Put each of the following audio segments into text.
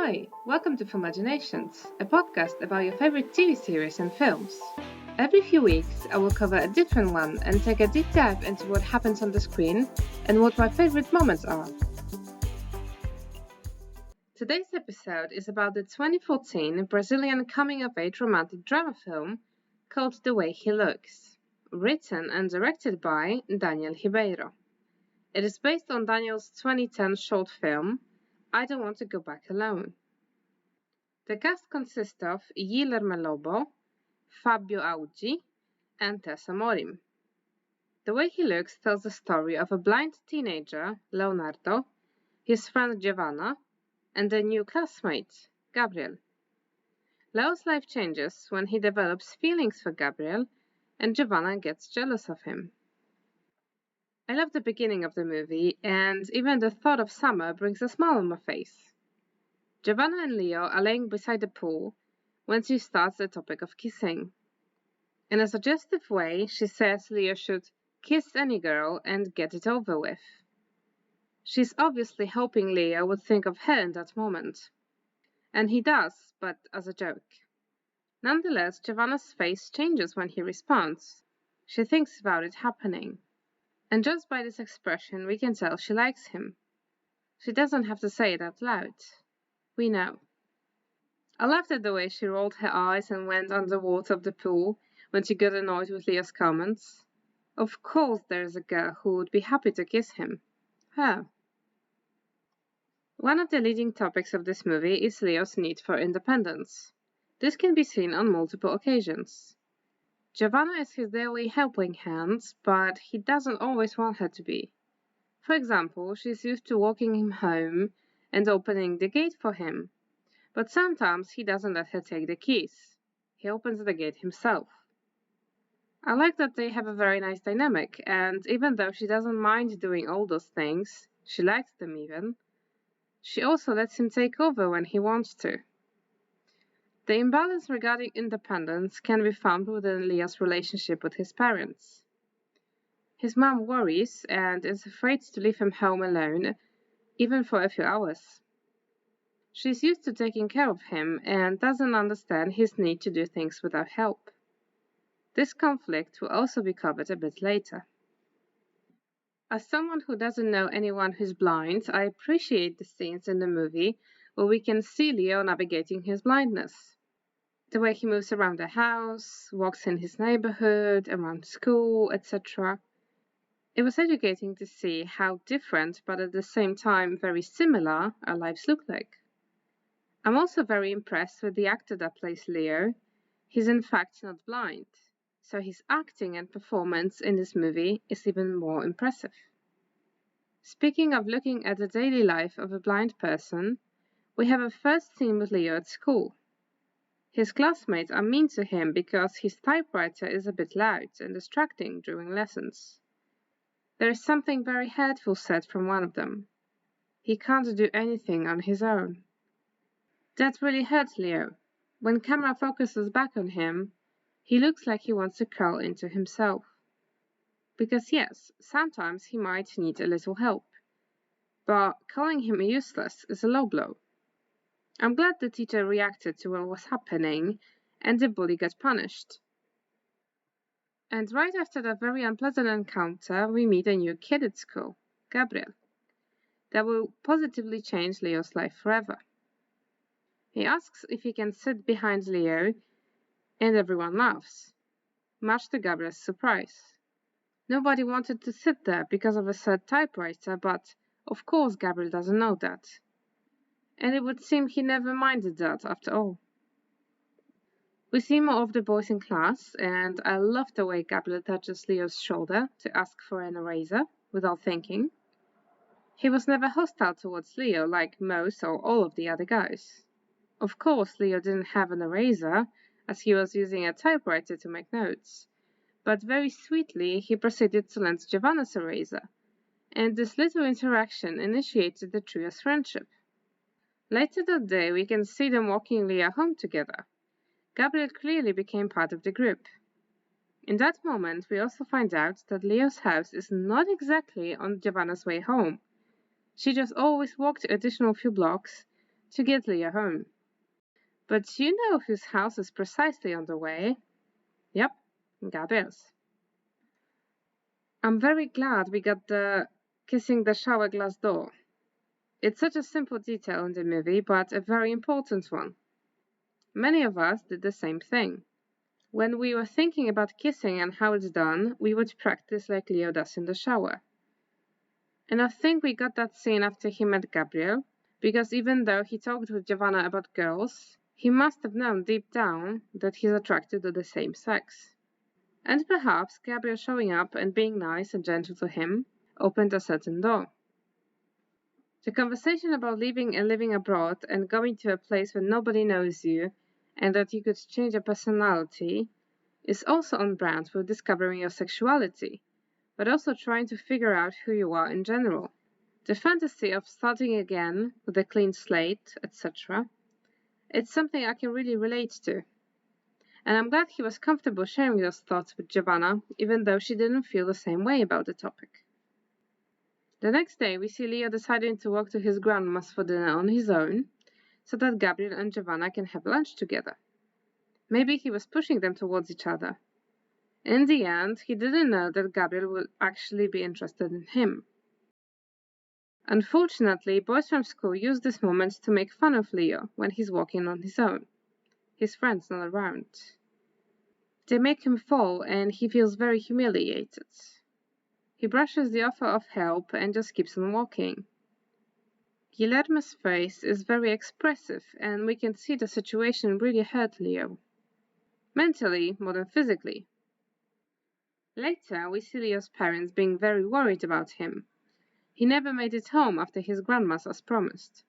Hi, welcome to Filmaginations, a podcast about your favorite TV series and films. Every few weeks, I will cover a different one and take a deep dive into what happens on the screen and what my favorite moments are. Today's episode is about the 2014 Brazilian coming-of-age romantic drama film called The Way He Looks, written and directed by Daniel Ribeiro. It is based on Daniel's 2010 short film, I Don't Want to Go Back Alone. The cast consists of Guilherme Lobo, Fabio Augi, and Tessa Morim. The Way He Looks tells the story of a blind teenager, Leonardo, his friend Giovana, and their new classmate, Gabriel. Leo's life changes when he develops feelings for Gabriel, and Giovana gets jealous of him. I love the beginning of the movie, and even the thought of summer brings a smile on my face. Giovana and Leo are laying beside the pool when she starts the topic of kissing. In a suggestive way, she says Leo should kiss any girl and get it over with. She's obviously hoping Leo would think of her in that moment. And he does, but as a joke. Nonetheless, Giovanna's face changes when he responds. She thinks about it happening. And just by this expression, we can tell she likes him. She doesn't have to say it out loud. We know. I laughed at the way she rolled her eyes and went under water of the pool when she got annoyed with Leo's comments. Of course there is a girl who would be happy to kiss him. Her. One of the leading topics of this movie is Leo's need for independence. This can be seen on multiple occasions. Giovanna is his daily helping hand, but he doesn't always want her to be. For example, she's used to walking him home and opening the gate for him, but sometimes he doesn't let her take the keys. He opens the gate himself. I like that they have a very nice dynamic, and even though she doesn't mind doing all those things, she likes them even, she also lets him take over when he wants to. The imbalance regarding independence can be found within Leo's relationship with his parents. His mom worries and is afraid to leave him home alone, even for a few hours. She's used to taking care of him and doesn't understand his need to do things without help. This conflict will also be covered a bit later. As someone who doesn't know anyone who's blind, I appreciate the scenes in the movie where we can see Leo navigating his blindness. The way he moves around the house, walks in his neighborhood, around school, etc. It was educating to see how different, but at the same time very similar, our lives look like. I'm also very impressed with the actor that plays Leo. He's in fact not blind, so his acting and performance in this movie is even more impressive. Speaking of looking at the daily life of a blind person, we have a first scene with Leo at school. His classmates are mean to him because his typewriter is a bit loud and distracting during lessons. There is something very hurtful said from one of them. He can't do anything on his own. That really hurts Leo. When camera focuses back on him, he looks like he wants to curl into himself. Because yes, sometimes he might need a little help. But calling him useless is a low blow. I'm glad the teacher reacted to what was happening and the bully got punished. And right after that very unpleasant encounter, we meet a new kid at school, Gabriel. That will positively change Leo's life forever. He asks if he can sit behind Leo, and everyone laughs, much to Gabriel's surprise. Nobody wanted to sit there because of a sad typewriter, but of course Gabriel doesn't know that. And it would seem he never minded that after all. We see more of the boys in class, and I love the way Gabriel touches Leo's shoulder to ask for an eraser without thinking. He was never hostile towards Leo like most or all of the other guys. Of course, Leo didn't have an eraser, as he was using a typewriter to make notes, but very sweetly he proceeded to lend Giovanna's eraser, and this little interaction initiated the trio's friendship. Later that day, we can see them walking Leo home together. Gabriel clearly became part of the group. In that moment, we also find out that Leo's house is not exactly on Giovanna's way home. She just always walked the additional few blocks to get Leo home. But you know whose house is precisely on the way? Yep, Gabriel's. I'm very glad we got the kissing the shower glass door. It's such a simple detail in the movie, but a very important one. Many of us did the same thing. When we were thinking about kissing and how it's done, we would practice like Leo does in the shower. And I think we got that scene after he met Gabriel, because even though he talked with Giovana about girls, he must have known deep down that he's attracted to the same sex. And perhaps Gabriel showing up and being nice and gentle to him opened a certain door. The conversation about leaving and living abroad and going to a place where nobody knows you and that you could change your personality is also on brand with discovering your sexuality, but also trying to figure out who you are in general. The fantasy of starting again with a clean slate, etc., it's something I can really relate to. And I'm glad he was comfortable sharing those thoughts with Giovana, even though she didn't feel the same way about the topic. The next day, we see Leo deciding to walk to his grandma's for dinner on his own, so that Gabriel and Giovana can have lunch together. Maybe he was pushing them towards each other. In the end, he didn't know that Gabriel would actually be interested in him. Unfortunately, boys from school use this moment to make fun of Leo when he's walking on his own. His friends not around. They make him fall and he feels very humiliated. He brushes the offer of help and just keeps on walking. Guillermo's face is very expressive and we can see the situation really hurt Leo. Mentally more than physically. Later, we see Leo's parents being very worried about him. He never made it home after his grandma's as promised.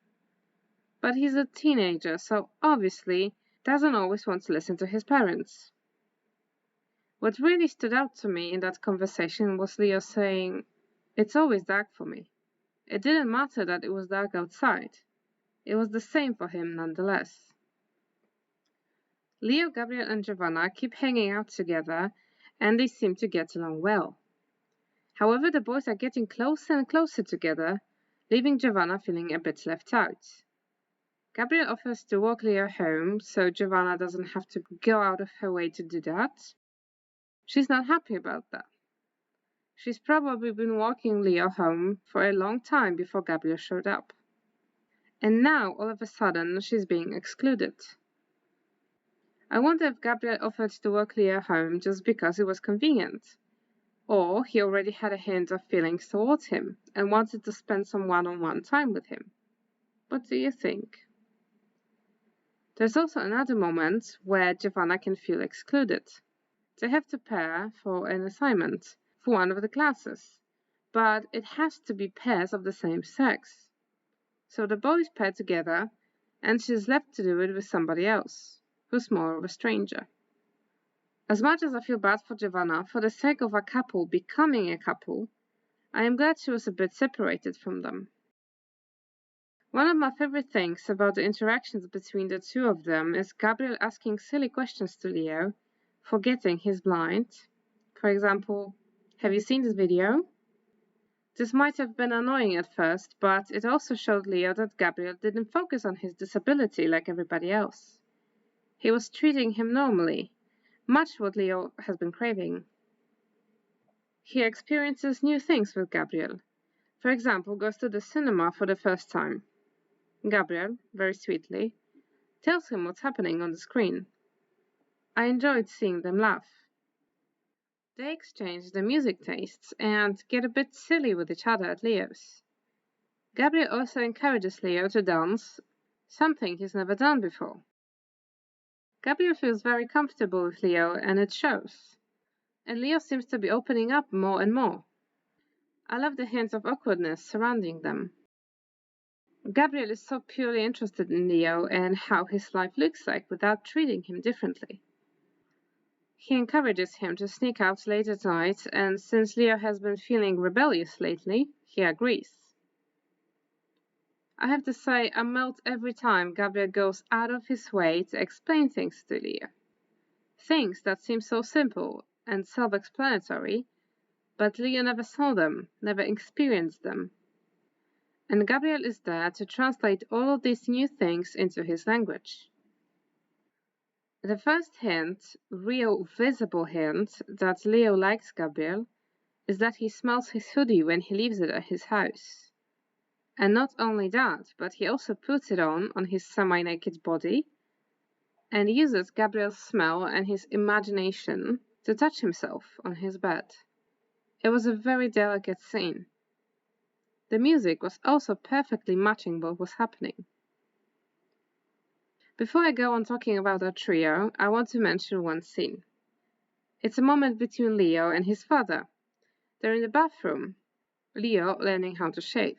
But he's a teenager, so obviously doesn't always want to listen to his parents. What really stood out to me in that conversation was Leo saying, "It's always dark for me." It didn't matter that it was dark outside. It was the same for him nonetheless. Leo, Gabriel and Giovana keep hanging out together and they seem to get along well. However, the boys are getting closer and closer together, leaving Giovana feeling a bit left out. Gabriel offers to walk Leo home so Giovana doesn't have to go out of her way to do that. She's not happy about that. She's probably been walking Leo home for a long time before Gabriel showed up. And now, all of a sudden, she's being excluded. I wonder if Gabriel offered to walk Leo home just because it was convenient. Or he already had a hint of feelings towards him and wanted to spend some one-on-one time with him. What do you think? There's also another moment where Giovana can feel excluded. They have to pair for an assignment for one of the classes, but it has to be pairs of the same sex. So the boys pair together and she's left to do it with somebody else, who's more of a stranger. As much as I feel bad for Giovana, for the sake of a couple becoming a couple, I am glad she was a bit separated from them. One of my favorite things about the interactions between the two of them is Gabriel asking silly questions to Leo, forgetting he's blind. For example, "Have you seen this video?" This might have been annoying at first, but it also showed Leo that Gabriel didn't focus on his disability like everybody else. He was treating him normally, much what Leo has been craving. He experiences new things with Gabriel. For example, goes to the cinema for the first time. Gabriel, very sweetly, tells him what's happening on the screen. I enjoyed seeing them laugh. They exchange their music tastes and get a bit silly with each other at Leo's. Gabriel also encourages Leo to dance, something he's never done before. Gabriel feels very comfortable with Leo and it shows. And Leo seems to be opening up more and more. I love the hints of awkwardness surrounding them. Gabriel is so purely interested in Leo and how his life looks like without treating him differently. He encourages him to sneak out late at night, and since Leo has been feeling rebellious lately, he agrees. I have to say, I melt every time Gabriel goes out of his way to explain things to Leo. Things that seem so simple and self-explanatory, but Leo never saw them, never experienced them. and Gabriel is there to translate all of these new things into his language. The first hint, real visible hint, that Leo likes Gabriel is that he smells his hoodie when he leaves it at his house. And not only that, but he also puts it on his semi-naked body and uses Gabriel's smell and his imagination to touch himself on his bed. It was a very delicate scene. The music was also perfectly matching what was happening. Before I go on talking about our trio, I want to mention one scene. It's a moment between Leo and his father. They're in the bathroom, Leo learning how to shave.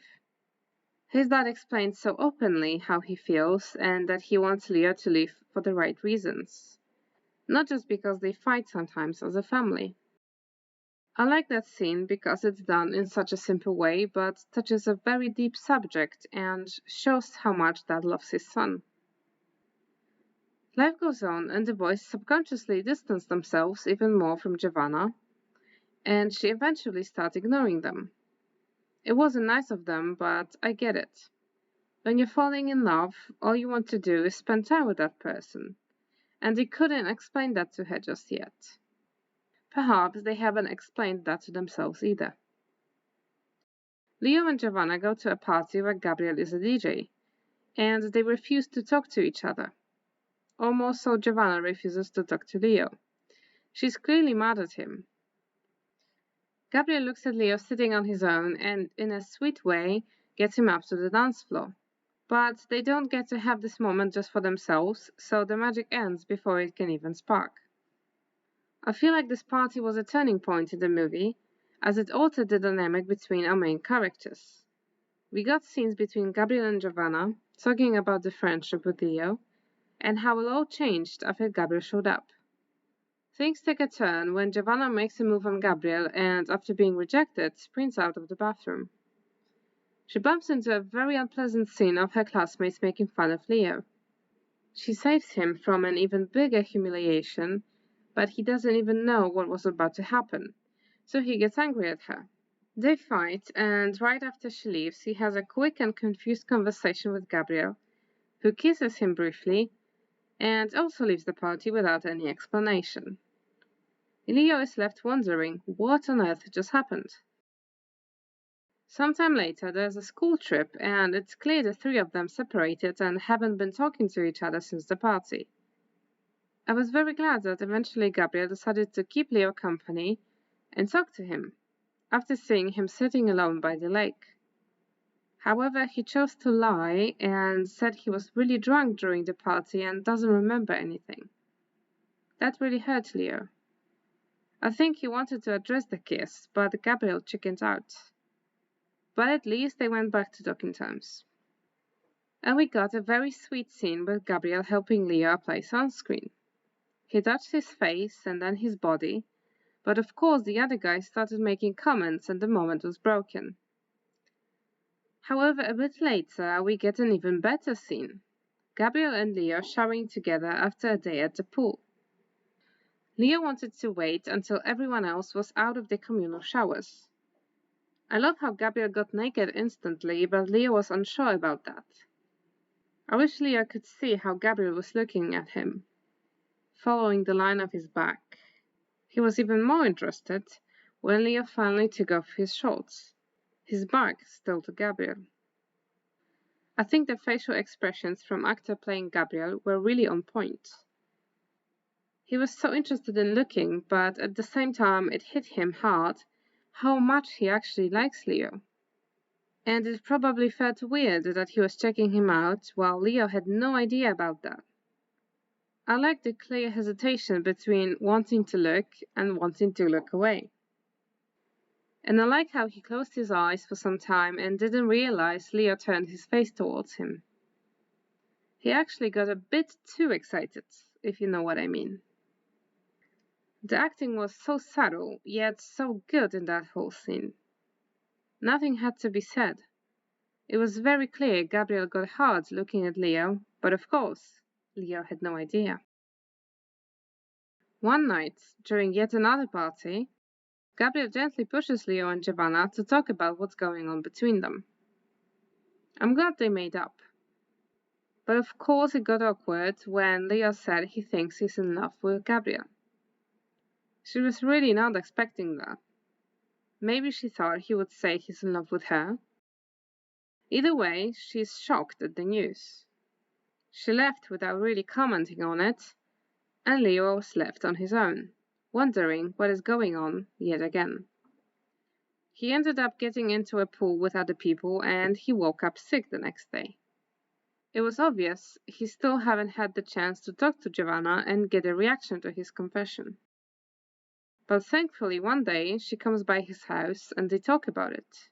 His dad explains so openly how he feels and that he wants Leo to leave for the right reasons, not just because they fight sometimes as a family. I like that scene because it's done in such a simple way but touches a very deep subject and shows how much dad loves his son. Life goes on and the boys subconsciously distance themselves even more from Giovana, and she eventually starts ignoring them. It wasn't nice of them, but I get it. When you're falling in love, all you want to do is spend time with that person, and they couldn't explain that to her just yet. Perhaps they haven't explained that to themselves either. Leo and Giovanna go to a party where Gabriel is a DJ, and they refuse to talk to each other. Almost so Giovanna refuses to talk to Leo. She's clearly mad at him. Gabriel looks at Leo sitting on his own and, in a sweet way, gets him up to the dance floor. But they don't get to have this moment just for themselves, so the magic ends before it can even spark. I feel like this party was a turning point in the movie, as it altered the dynamic between our main characters. We got scenes between Gabriel and Giovanna, talking about the friendship with Leo, and how it all changed after Gabriel showed up. Things take a turn when Giovanna makes a move on Gabriel and, after being rejected, sprints out of the bathroom. She bumps into a very unpleasant scene of her classmates making fun of Leo. She saves him from an even bigger humiliation, but he doesn't even know what was about to happen, so he gets angry at her. They fight, and right after she leaves, he has a quick and confused conversation with Gabriel, who kisses him briefly, and also leaves the party without any explanation. Leo is left wondering what on earth just happened. Sometime later, there's a school trip, and it's clear the three of them separated and haven't been talking to each other since the party. I was very glad that eventually Gabriel decided to keep Leo company and talk to him, after seeing him sitting alone by the lake. However, he chose to lie and said he was really drunk during the party and doesn't remember anything. That really hurt Leo. I think he wanted to address the kiss, but Gabriel chickened out. But at least they went back to talking terms. And we got a very sweet scene with Gabriel helping Leo apply sunscreen. He touched his face and then his body, but of course the other guy started making comments and the moment was broken. However, a bit later, we get an even better scene. Gabriel and Leo showering together after a day at the pool. Leo wanted to wait until everyone else was out of the communal showers. I love how Gabriel got naked instantly, but Leo was unsure about that. I wish Leo could see how Gabriel was looking at him, following the line of his back. He was even more interested when Leo finally took off his shorts, his back still to Gabriel. I think the facial expressions from actor playing Gabriel were really on point. He was so interested in looking, but at the same time it hit him hard how much he actually likes Leo. And it probably felt weird that he was checking him out while Leo had no idea about that. I like the clear hesitation between wanting to look and wanting to look away. And I like how he closed his eyes for some time and didn't realize Leo turned his face towards him. He actually got a bit too excited, if you know what I mean. The acting was so subtle, yet so good in that whole scene. Nothing had to be said. It was very clear Gabriel got hard looking at Leo, but of course, Leo had no idea. One night, during yet another party, Gabriel gently pushes Leo and Giovanna to talk about what's going on between them. I'm glad they made up. But of course it got awkward when Leo said he thinks he's in love with Gabriel. She was really not expecting that. Maybe she thought he would say he's in love with her. Either way, she's shocked at the news. She left without really commenting on it, and Leo was left on his own, wondering what is going on yet again. He ended up getting into a pool with other people and he woke up sick the next day. It was obvious he still hadn't had the chance to talk to Giovana and get a reaction to his confession. But thankfully one day she comes by his house and they talk about it.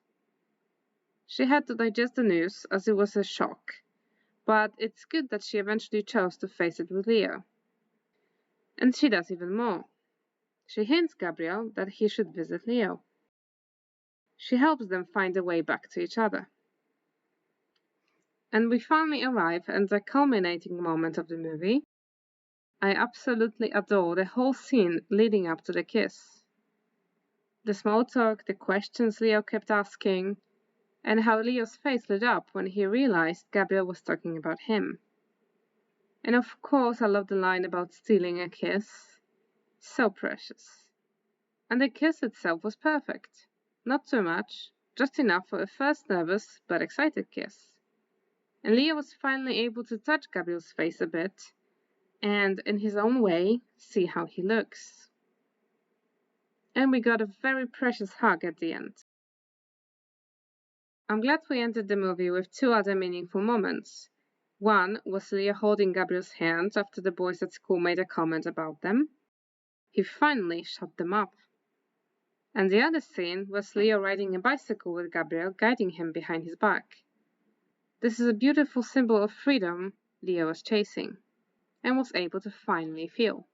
She had to digest the news as it was a shock, but it's good that she eventually chose to face it with Leo. And she does even more. She hints Gabriel that he should visit Leo. She helps them find a way back to each other. And we finally arrive at the culminating moment of the movie. I absolutely adore the whole scene leading up to the kiss. The small talk, the questions Leo kept asking, and how Leo's face lit up when he realized Gabriel was talking about him. And of course I love the line about stealing a kiss. So precious. And the kiss itself was perfect. Not too much, just enough for a first nervous but excited kiss. And Leo was finally able to touch Gabriel's face a bit, and in his own way, see how he looks. And we got a very precious hug at the end. I'm glad we ended the movie with two other meaningful moments. One was Leo holding Gabriel's hand after the boys at school made a comment about them. He finally shut them up. And the other scene was Leo riding a bicycle with Gabriel guiding him behind his back. This is a beautiful symbol of freedom Leo was chasing, and was able to finally feel.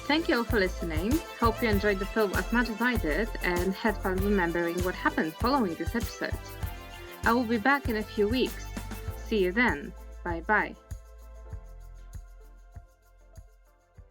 Thank you all for listening. Hope you enjoyed the film as much as I did and had fun remembering what happened following this episode. I will be back in a few weeks. See you then. Bye bye.